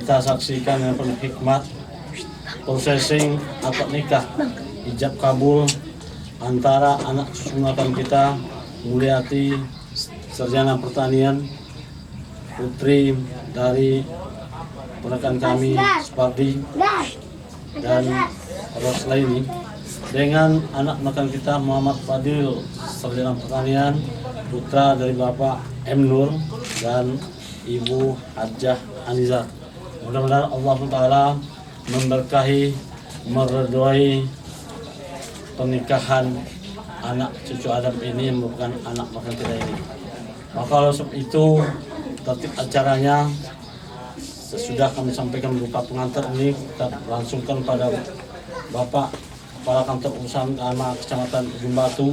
kita saksikan dengan penuh hikmat prosesing akad nikah ijab kabul antara anak keponakan kita Mulyati Sarjana Pertanian, putri dari rekan kami Spardi dan Roslaini, dengan anak rekan kita Muhammad Fadil Sarjana Pertanian, putra dari Bapak M. Nur dan Ibu Hajah Anizar. Mudah-mudahan Allah SWT memberkahi, meridhoi pernikahan anak cucu Adam ini yang merupakan anak makan kita ini. Maka oleh sebab itu tertib acaranya sesudah kami sampaikan berupa pengantar ini, kita langsungkan pada Bapak Kepala Kantor Urusan Agama Kecamatan Ujung Batu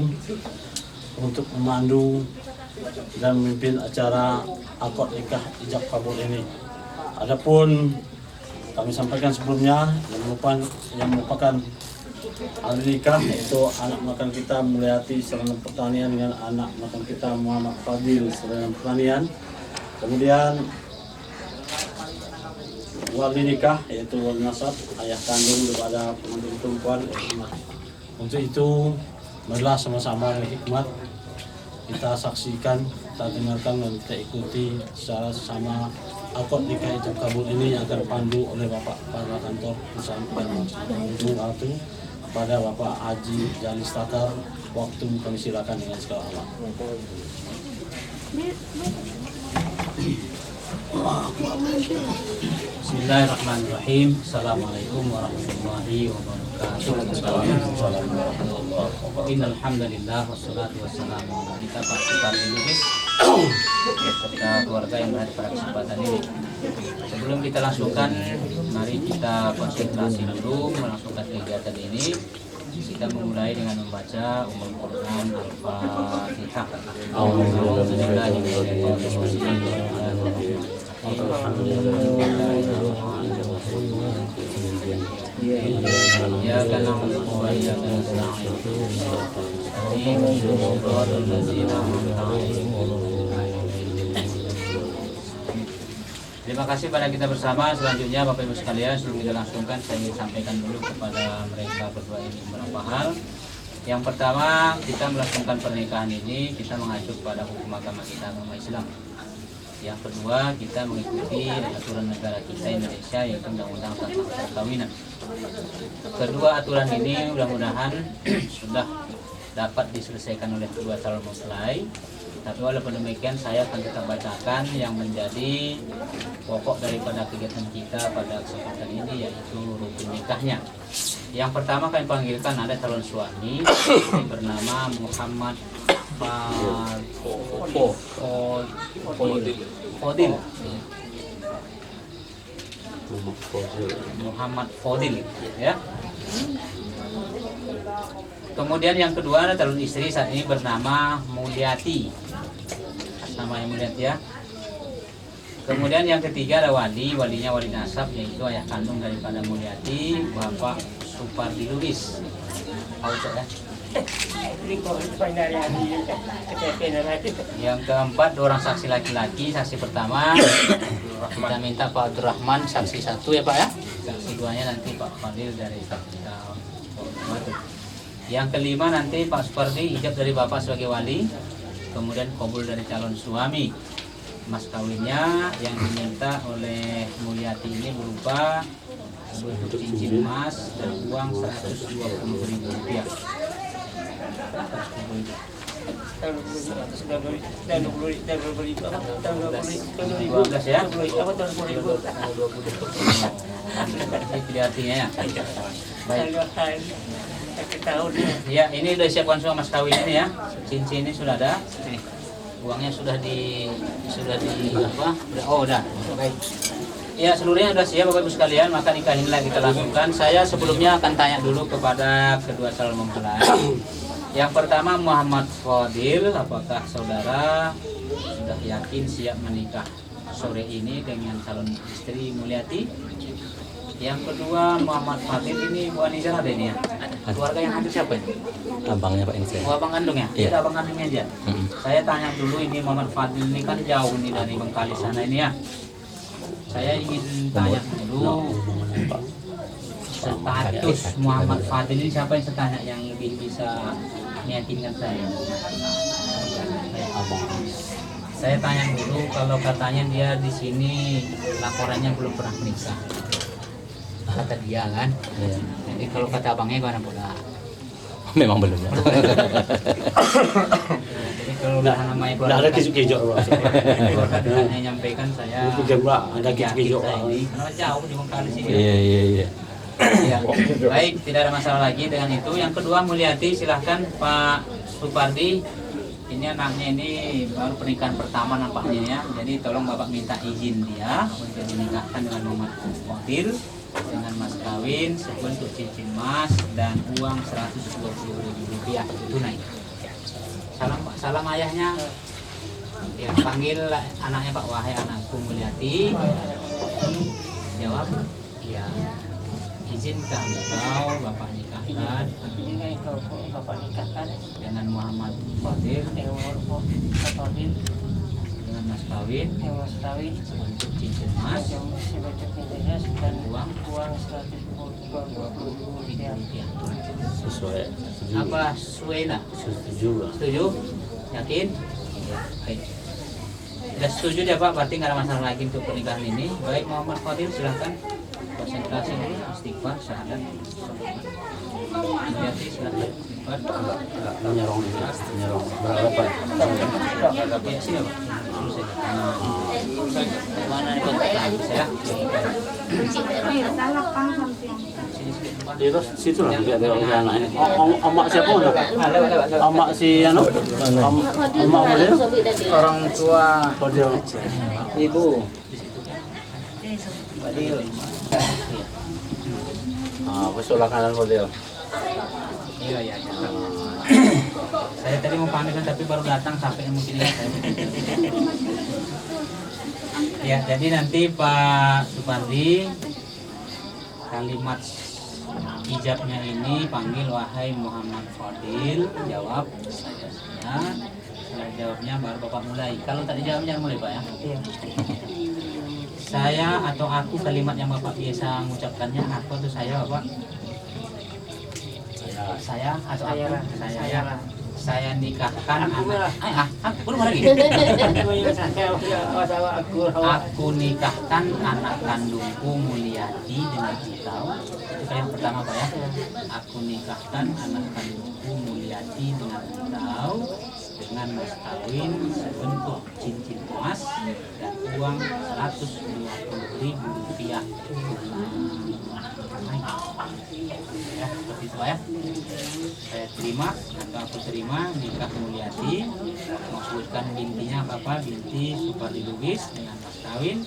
untuk memandu dan memimpin acara akad nikah ijab kabul ini. Adapun kami sampaikan sebelumnya yang merupakan ahli nikah yaitu anak makan kita Mulyati Sarjana Pertanian dengan anak makan kita Muhammad Fadil Sarjana Pertanian. Kemudian wali nikah yaitu wali nasab, ayah kandung daripada pengantin perempuan. Untuk itu marilah sama-sama dengan hikmat kita saksikan, kita dengarkan dan kita ikuti secara sama akad nikah ijab kabul ini akan dipandu oleh Bapak Kepala Kantor Perusahaan Gunung Agung kepada Bapak Haji Jalis Tatar. Waktu kami silakan dengan segala hormat. Bismillahirrahmanirrahim. Assalamualaikum warahmatullahi wabarakatuh. Innal hamdalillah wassalatu wassalamu ala kita Pak Bupati Lubis serta keluarga yang berada pada kesempatan ini. Sebelum kita langsungkan, mari kita konsentrasi dulu melangsungkan kegiatan ini. Kita memulai dengan membaca Ummul Quran Al-Fatihah. Ya karena terima kasih pada kita bersama. Selanjutnya Bapak Ibu sekalian, sebelum kita langsungkan, saya ingin sampaikan dulu kepada mereka berdua ini beberapa hal. Yang pertama, kita melangsungkan pernikahan ini kita mengacu pada hukum agama kita, agama Islam. Yang kedua, kita mengikuti aturan negara kita Indonesia, yaitu Undang-Undang tentang perkawinan. Kedua aturan ini mudah-mudahan sudah dapat diselesaikan oleh kedua calon mempelai. Tapi walaupun demikian, saya akan tetap bacakan yang menjadi pokok daripada kegiatan kita pada kesempatan ini, yaitu rukun nikahnya. Yang pertama kami panggilkan ada calon suami bernama Muhammad Fodil. Muhammad Fodil, ya. Kemudian yang kedua ada calon istri saat ini bernama Mulyati. Namanya Mulyati, ya. Kemudian yang ketiga ada walinya wali nasab, yaitu ayah kandung daripada Mulyati, Bapak Supardi Lubis. Ya. Yang keempat orang saksi laki-laki. Saksi pertama kita minta Pak Abdurrahman saksi 1, ya Pak, ya. Saksi 2-nya nanti Pak Fadil dari kita. Yang kelima nanti Pak Supardi ijab dari Bapak sebagai wali. Kemudian kabul dari calon suami. Mas kawinnya yang diminta oleh Mulyati ini berupa bentuk cincin emas dan uang Rp120.000. Ya. Itu artinya, ya. Baik. Ya, ini sudah siapkan semua mas kawin ini, ya. Cincin ini sudah ada. Uangnya sudah di apa? Udah. Baik. Ya, seluruhnya sudah siap Bapak Ibu sekalian, maka nikah inilah kita langsungkan. Saya sebelumnya akan tanya dulu kepada kedua calon mempelai. Yang pertama Muhammad Fadil, apakah saudara sudah yakin siap menikah sore ini dengan calon istri Mulyati? Yang kedua Muhammad Fadil, ini Bu Anizar ada ini, ya? Keluarga yang hadir siapa ini? Abangnya Pak ini saya. Oh, abang kandung, ya? Iya. Kita abang kandungnya aja. Saya tanya dulu, ini Muhammad Fadil ini kan jauh nih dari Bengkali sana ini, ya. Saya ingin tanya dulu status Muhammad Fadil ini, siapa yang saya tanya yang lebih bisa meyakinkan saya? Saya tanya dulu, kalau katanya dia di sini laporannya belum pernah menikah. Kata dia kan. Ya. Jadi kalau kata abangnya gimana pula? Memang belum. Ya. Jadi kalau udah namanya Tidak ada kisuk-kisuk. hanya nyampaikan saya. Ada kisuk-kisuk. Karena jauh di Bengkali sini. Iya. Ya. Baik, tidak ada masalah lagi dengan itu. Yang kedua Mulyati, silahkan Pak Supardi. Ini anaknya ini baru pernikahan pertama nampaknya, ya. Jadi tolong Bapak minta izin dia untuk dinikahkan dengan Muhammad Fadil dengan mas kawin sebentuk cincin emas dan uang Rp120.000 tunai. Salam ayahnya. Ya, panggil anaknya Pak, wahai anakku Mulyati. Jawab, ya. Izinkan engkau Bapak nikahkan dengan Muhammad Fadil dengan mas kawin sebentuk cincin emas dan uang Rp120.000. Sesuai. Apa Suena? Setuju. Setuju? Yakin? Ya, baik. Sudah setuju ya Pak, berarti nggak ada masalah lagi untuk pernikahan ini. Baik Muhammad Fadil silahkan konsentrasi dulu, istighfar, syahadat. Mulyati silahkan istighfar. Menyerong ini, menyerong. Berapa? Ya sini Pak. Dulu saja. Mana nih kontak saya? Sini Pak. Di situ lah juga ada orang lain. Omak siapa udah? Omak si anu? Omak Fadil? Orang tua Fadil. ibu. Fadil. Ah, sebelah kanan Fadil. Iya. Saya tadi mau pamit tapi baru datang sampai mungkin ya. Ya, jadi nanti Pak Supardi kalimat ijabnya ini panggil wahai Muhammad Fadil, jawab saya. Setelah jawabnya baru Bapak mulai. Kalau tak dijawab jangan mulai Pak ya. Saya atau aku kalimat yang Bapak biasa mengucapkannya apa tuh saya Bapak? Saya atau aku? Saya nikahkan belum lagi. Aku nikahkan anak kandungku Mulyati dengan Citau. Itu yang pertama Pak ya. Aku nikahkan anak kandungku Mulyati dengan Citau dengan mas kawin sebentuk cincin emas dan uang 120.000 rupiah. Ya, seperti itu Pak ya. Saya terima atau aku terima nikah Mulyati, maksudkan bintinya apa? Binti Supardi Lubis dengan mas kawin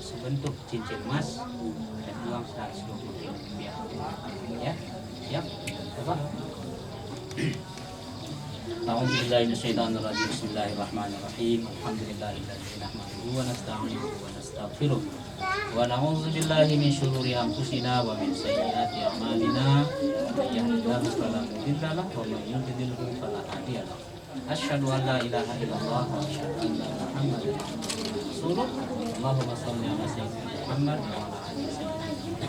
sebentuk cincin emas dan uang 120.000 rupiah. Ya, siap Bapak. A'udzubillahiminasyaitonirrajim. Bismillahirrahmanirrahim. Alhamdulillahilladzi nahmaduhu wa nasta'inuhu wa nastaghfiruh. Wa na'udzu billahi min syururi anfusina wa min sayyiati a'malina. May yahdihillahu fala mudilla lahu wa may yudlilhu fala hadiya lahu. Asyhadu an la ilaha illallah wa asyhadu anna Muhammadan rasulullah. Allahumma shalli ala sayyidina Muhammad wa ala ali sayyidina.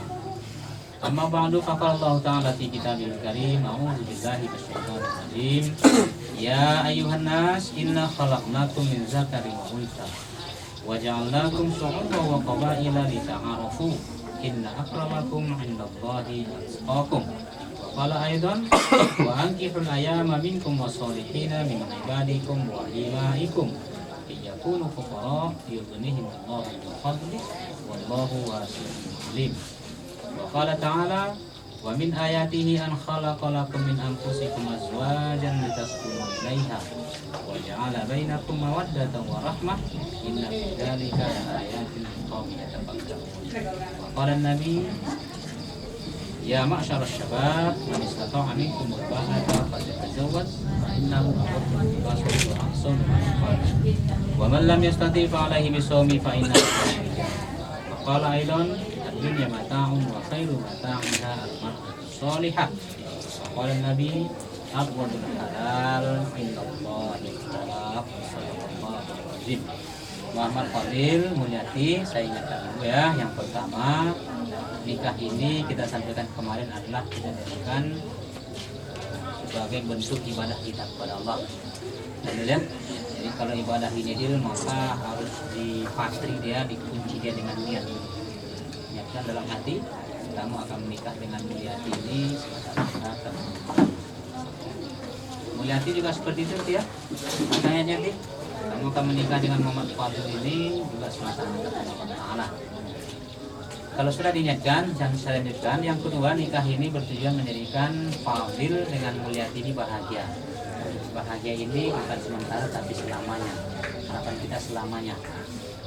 Amma ba'du faqala Allah ta'ala fi kitabil karim. A'udzu billahi minasyaitonir rajim. Ya ayyuhan nas inna khalaqnakum min dzakarin wa untha waja'alnakum syu'uban wa qabaila lita'arafu inna akramakum 'indallahi atqakum. Wa qala aidan wa ankihul ayama minkum wasolihina min ibadikum wa imaikum yakunu fuqara yughnihimullahu min fadlihi wallahu wasi'un alim. Wa qala ta'ala wa min ayatihi an khalaqa lakum min anfusikum azwajan litaskunu ilaiha wa ja'ala bainakum mawaddatan wa rahmah inna fi dzalika laayatin liqaumin yatafakkarun. Wa qala an-nabi ya ma'syar asy-syabab man istata'a minkum al-ba'ata falyatazawwaj fa innahu aghaddu lil-basari wa ahsanu lil-farj wa man lam yastati' fa 'alaihi bisawmi fa innahu wa qala aidan ad-dunya mata'un wa khairu mata'iha al-mar'atu shalihah. Qala an-nabi abghadul halal indallahi talaq. Sallallahu alaihi wasallam. Muhammad Fadil Mulyati, saya ingatkan dulu ya, yang pertama nikah ini kita sampaikan kemarin adalah kita jadikan sebagai bentuk ibadah kita kepada Allah. Dan jadi kalau ibadah ini dia maka harus dipatri dia, dikunci dia dengan niat. Niatkan dalam hati kamu akan menikah dengan Mulyati ini semata-mata. Mulyati juga seperti itu ya. Makanya Nyati, kamu akan menikah dengan Muhammad Fadil ini juga semata-mata Allah Ta'ala. Kalau sudah diniatkan, jangan saya lanjutkan. Yang kedua, nikah ini bertujuan menjadikan Fadil dengan Mulyati ini bahagia. Bahagia ini bukan sementara tapi selamanya. Harapan kita selamanya.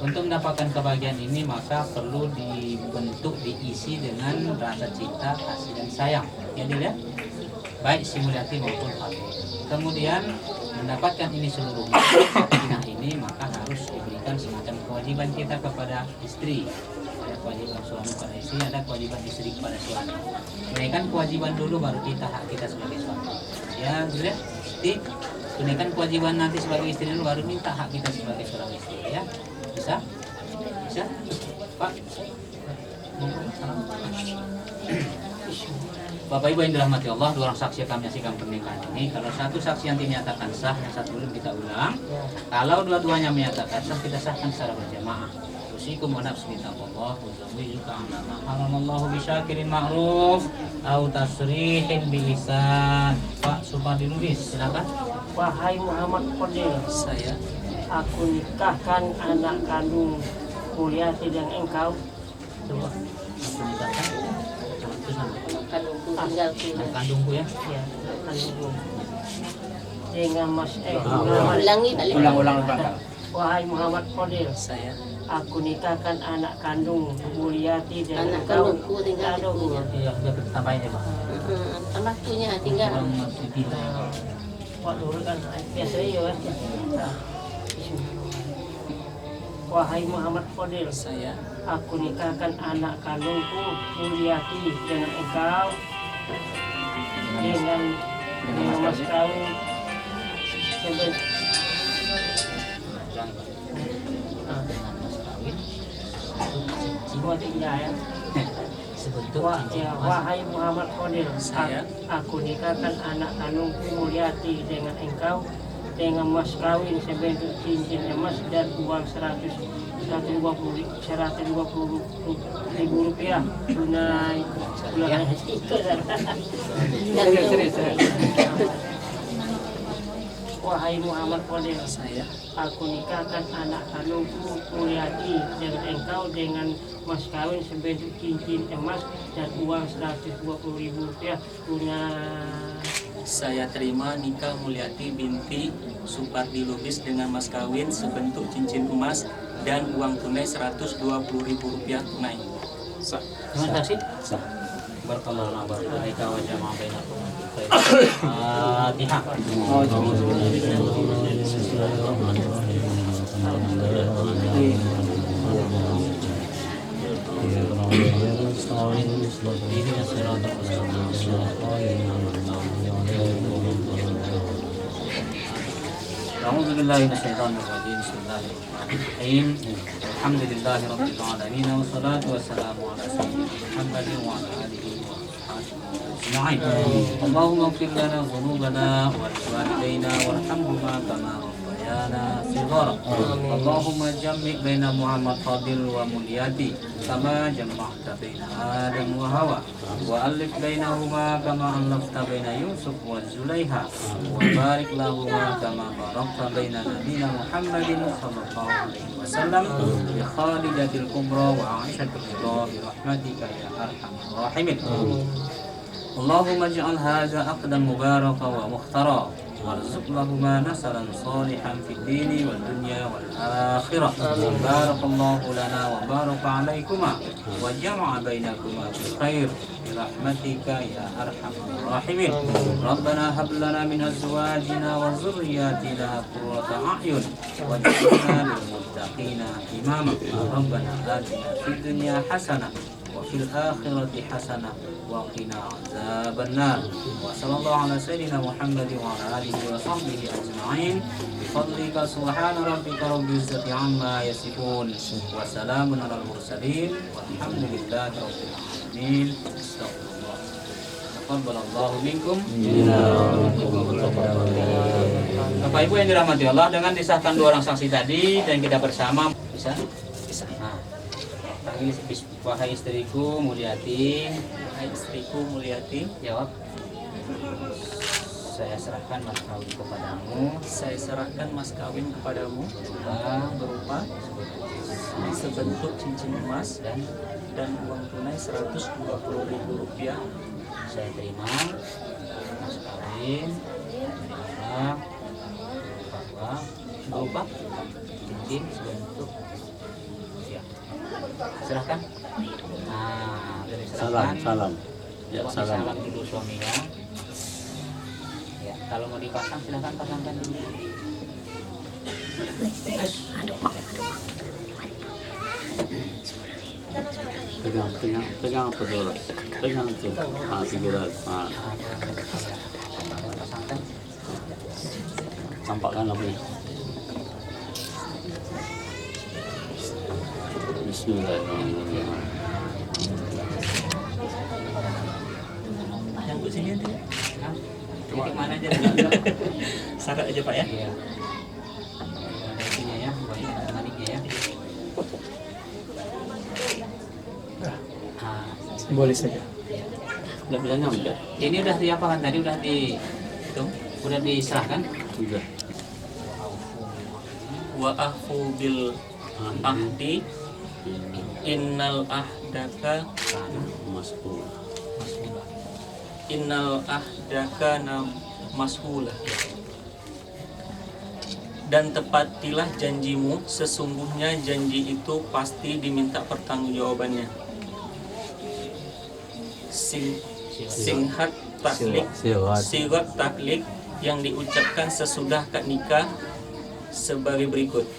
Untuk mendapatkan kebahagiaan ini maka perlu dibentuk, diisi dengan rasa cinta, kasih dan sayang. Ya dilihat, baik si Mulyati maupun Fadil. Kemudian mendapatkan ini seluruhnya, nikah ini maka harus diberikan semacam kewajiban kita kepada istri. Ada kewajiban suami pada istri, ada kewajiban istri kepada suami. Tunaikan kewajiban dulu baru kita hak kita sebagai suami. Ya, sudah. Tunaikan kewajiban nanti sebagai istri dulu baru minta hak kita sebagai seorang istri. Ya, bisa? Bisa? Pak. Salam. Bapak Ibu yang dirahmati Allah, dua orang saksi yang kami menyaksikan pernikahan ini, kalau satu saksi yang dinyatakan sah, yang satu belum, kita ulang. Kalau dua-duanya menyatakan sah, kita sahkan secara berjamaah. Usikum wa nafsi bitaqwallah wa zawwijuka ala ma haramallahu bisyakirin ma'ruf au tasrihin bi ihsan. Pak Supadi Lubis, silakan. Wahai Muhammad Fadil, Saya aku nikahkan anak kandung Mulyati dan engkau. Coba. Aku nikahkan. Itu sama. Kandungku tinggalku. Anak kandungku ya. Ya, kandungku. Dengan Ulangi balik. Ulang-ulang Pak. Wahai Muhammad Fadil, saya aku nikahkan anak kandung Mulyati dan Anak engkau. kandungku tinggal di Kandungku. dunia. Iya, sudah kita tambahin ya, Pak. Anaknya tinggal. Orang masih bilang. Pak Nur kan biasa ya. Wahai Muhammad Fadil, saya aku nikahkan anak kandungku Mulyati dengan engkau dengan mas kawin seben- Jangan, Pak. ah, Dengan mas kawin. jiwa tinggal ya. Sebentuk cincin Ya, emas. wahai Muhammad Fadil, Saya. aku nikahkan anak kandungku Mulyati dengan engkau dengan mas kawin sebentuk cincin emas dan uang 120 ribu rupiah tunai bulan Wahai Muhammad Fadil, saya aku nikahkan anak kandungku Mulyati dengan engkau dengan mas kawin sebentuk cincin emas dan uang 120 ribu rupiah tunai. Saya terima nikah Mulyati binti Supardi Lubis dengan mas kawin sebentuk cincin emas dan uang tunai Rp120.000 tunai. Terima kasih. Barakallahu lana barakalika wa jama'a bainakum fil khair. Fatihah. Ihdinas siratal mustaqim. أعوذ بالله من الشيطان الرجيم بسم الله الرحمن الرحيم الحمد لله رب العالمين والصلاة والسلام على سيدنا محمد وعلى آله وصحبه أجمعين اللهم اغفر لنا ذنوبنا ولوالدينا وارحمهما كما ربيانا صغارا اللهم جمع بين محمد فاضل وملياتي كما جمعت بين آدم وهوى وألف بينهما كما ألفت بين يوسف وزليها وبارك لهما كما باركت بين نبينا محمد صلى الله عليه وسلم بخالدة الكبرى وعائشة الكبرى برحمتك يا أرحم الراحمين اللهم اجعل هذا عقدا مباركا ومختارا وارزق لهما نسلا صالحا في الدين والدنيا والآخرة بارك الله لنا وبارك عليكما وجمع بينكما بخير برحمتك يا أرحم الراحمين ربنا هب لنا من أزواجنا وذرياتنا قرة أعين واجعلنا للمتقين إماما ربنا آتنا في الدنيا حسنة وفي الآخرة حسنة وقنا عذاب النار وصلى الله على سيدنا محمد وعلى آله وصحبه أجمعين بفضلك سبحان ربك رب العزة عما يصفون وسلام على المرسلين والحمد لله رب العالمين استغفر الله تقبل الله منكم. Bapak Ibu yang dirahmati Allah, dengan disahkan dua orang saksi tadi dan kita bersama bisa. Nah, panggil wahai istriku Mulyati. Hai istriku Mulyati, Jawab. Saya serahkan mas kawin kepadamu saya serahkan mas kawin kepadamu berupa sebentuk cincin emas dan dan uang tunai Rp120.000. saya terima mas kawin terima bahwa berupa cincin sebentuk ya serahkan. Nah, dari serahkan. Salam. Ya, Coba salam. salam dulu suaminya. Ya, kalau mau dipasang silahkan pasangkan dulu. Pegang apa dulu? Pegang itu. Figuran. Pasangkan. Tampakkan apa ini? Bismillahirrahmanirrahim. sini nanti ya. Hah? Jadi mana aja? Sarat aja Pak ya. Iya. Ada itunya ya, banyak ada maniknya ya. Ah, Boleh saja. iya. Nggak bisa nyampe. Ini udah diapakan tadi? Udah di itu? Udah diserahkan? Sudah. Wa ahfu bil ahdi innal ahdaka mas'ulah. Dan tepatilah janjimu, sesungguhnya janji itu pasti diminta pertanggungjawabannya. Singhat taklik, sirat taklik yang diucapkan sesudah akad nikah sebagai berikut.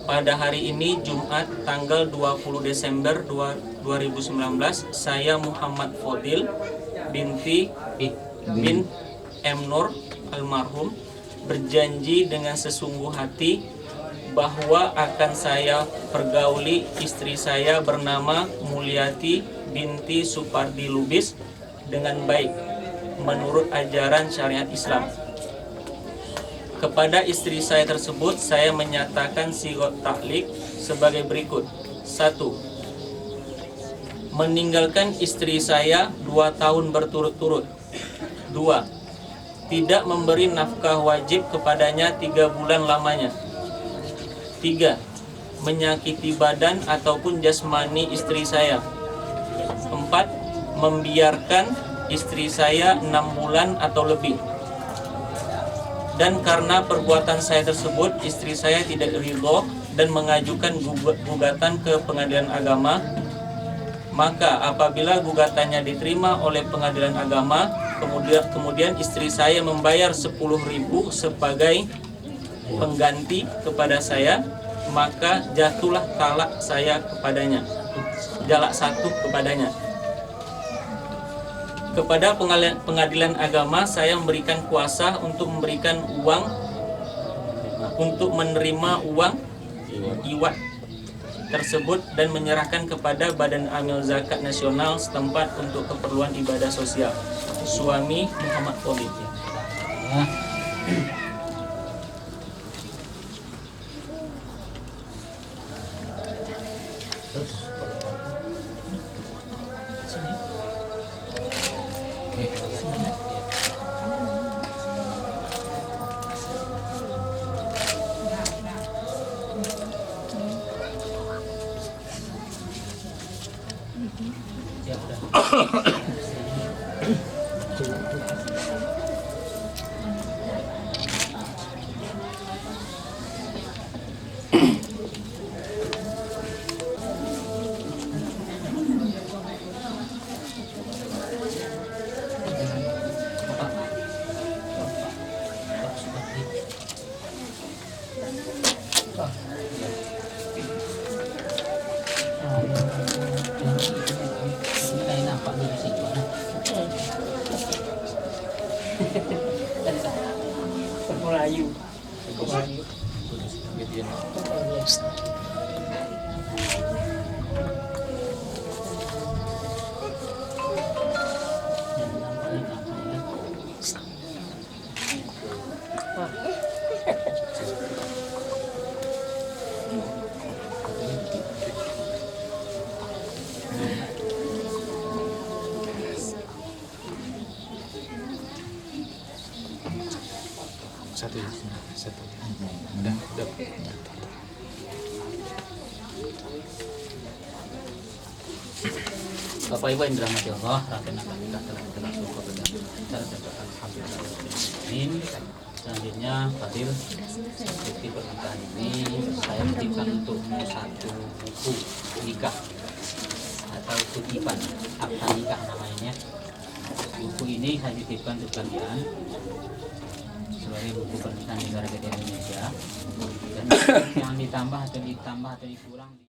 Pada hari ini Jumat tanggal 20 Desember 2019, saya Muhammad Fadil binti bin M. Nur almarhum berjanji dengan sesungguh hati bahwa akan saya pergauli istri saya bernama Mulyati binti Supardi Lubis dengan baik menurut ajaran syariat Islam. Kepada istri saya tersebut, saya menyatakan sirat taklik sebagai berikut. 1. Meninggalkan istri saya 2 tahun berturut-turut. 2. Tidak memberi nafkah wajib kepadanya 3 bulan lamanya. 3. Menyakiti badan ataupun jasmani istri saya. 4. Membiarkan istri saya 6 bulan atau lebih. Dan karena perbuatan saya tersebut, istri saya tidak ridho dan mengajukan gugatan ke pengadilan agama. Maka apabila gugatannya diterima oleh pengadilan agama, kemudian istri saya membayar 10.000 sebagai pengganti kepada saya, maka jatuhlah talak saya kepadanya, jalak 1 kepadanya. Kepada pengadilan agama saya memberikan kuasa untuk memberikan uang, untuk menerima uang iwat tersebut dan menyerahkan kepada Badan Amil Zakat Nasional setempat untuk keperluan ibadah sosial. Suami Muhammad Fadil. Ya. Ya udah. Melayu. Satu. Udah. Bapak Ibu yang dirahmati Allah, rakyat akan kita telah berlangsung kepada kita dan alhamdulillah. Selanjutnya Fadil, bukti pernikahan ini saya titipkan untukmu 1 buku nikah atau kutipan akta nikah namanya. Buku ini saya titipkan untuk kalian sebagai buku pernikahan negara Indonesia, dan yang ditambah atau dikurang